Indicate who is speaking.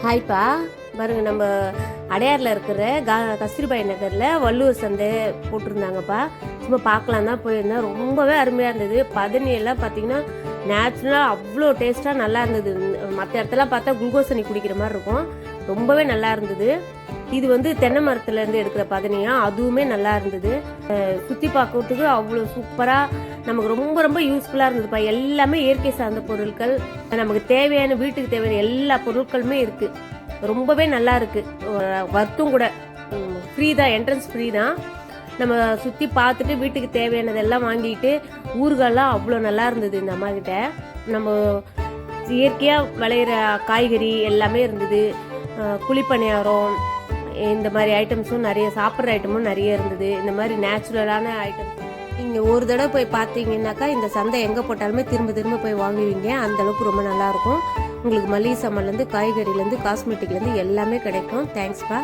Speaker 1: ஹாய்ப்பா. பாருங்க, நம்ம அடையாரில் இருக்கிற கஸ்தூரிபாய் நகரில் வள்ளுவர் சந்தை போட்டிருந்தாங்கப்பா. சும்மா பார்க்கலாம் தான் போயிருந்தேன். ரொம்பவே அருமையாக இருந்தது. பதனி எல்லாம் பார்த்தீங்கன்னா நேச்சுரலாக அவ்வளோ டேஸ்ட்டாக நல்லா இருந்தது. மற்ற இடத்துலாம் பார்த்தா குளுக்கோஸ் தண்ணி குடிக்கிற மாதிரி இருக்கும். ரொம்பவே நல்லா இருந்தது. இது வந்து தென்னை மரத்துலேருந்து எடுக்கிற பதனியா, அதுவுமே நல்லா இருந்தது. சுற்றி பார்க்கறதுக்கு அவ்வளோ சூப்பராக நமக்கு ரொம்ப ரொம்ப யூஸ்ஃபுல்லாக இருந்ததுப்பா. எல்லாமே இயற்கை சார்ந்த பொருட்கள், நமக்கு தேவையான வீட்டுக்கு தேவையான எல்லா பொருட்களுமே இருக்குது. ரொம்பவே நல்லா இருக்குது. வர்த்தும் கூட ஃப்ரீ தான், என்ட்ரன்ஸ் ஃப்ரீ தான். நம்ம சுற்றி பார்த்துட்டு வீட்டுக்கு தேவையானதெல்லாம் வாங்கிட்டு ஊறுகாலாம் அவ்வளோ நல்லா இருந்தது. இந்த அம்மா கிட்ட நம்ம இயற்கையாக விளையிற காய்கறி எல்லாமே இருந்தது. குழிப்பணியாரம் இந்த மாதிரி ஐட்டம்ஸும் நிறைய, சாப்பிட்ற ஐட்டமும் நிறைய இருந்தது. இந்த மாதிரி நேச்சுரலான ஐட்டம்ஸ் நீங்கள் ஒரு தடவை போய் பார்த்தீங்கன்னாக்கா இந்த சந்தை எங்கே போட்டாலுமே திரும்ப திரும்ப போய் வாங்குவீங்க. அந்தளவுக்கு ரொம்ப நல்லாயிருக்கும். உங்களுக்கு மளிகை சாமான்லேருந்து காய்கறிலேருந்து காஸ்மெட்டிக்லேருந்து எல்லாமே கிடைக்கும். தேங்க்ஸ்ப்பா.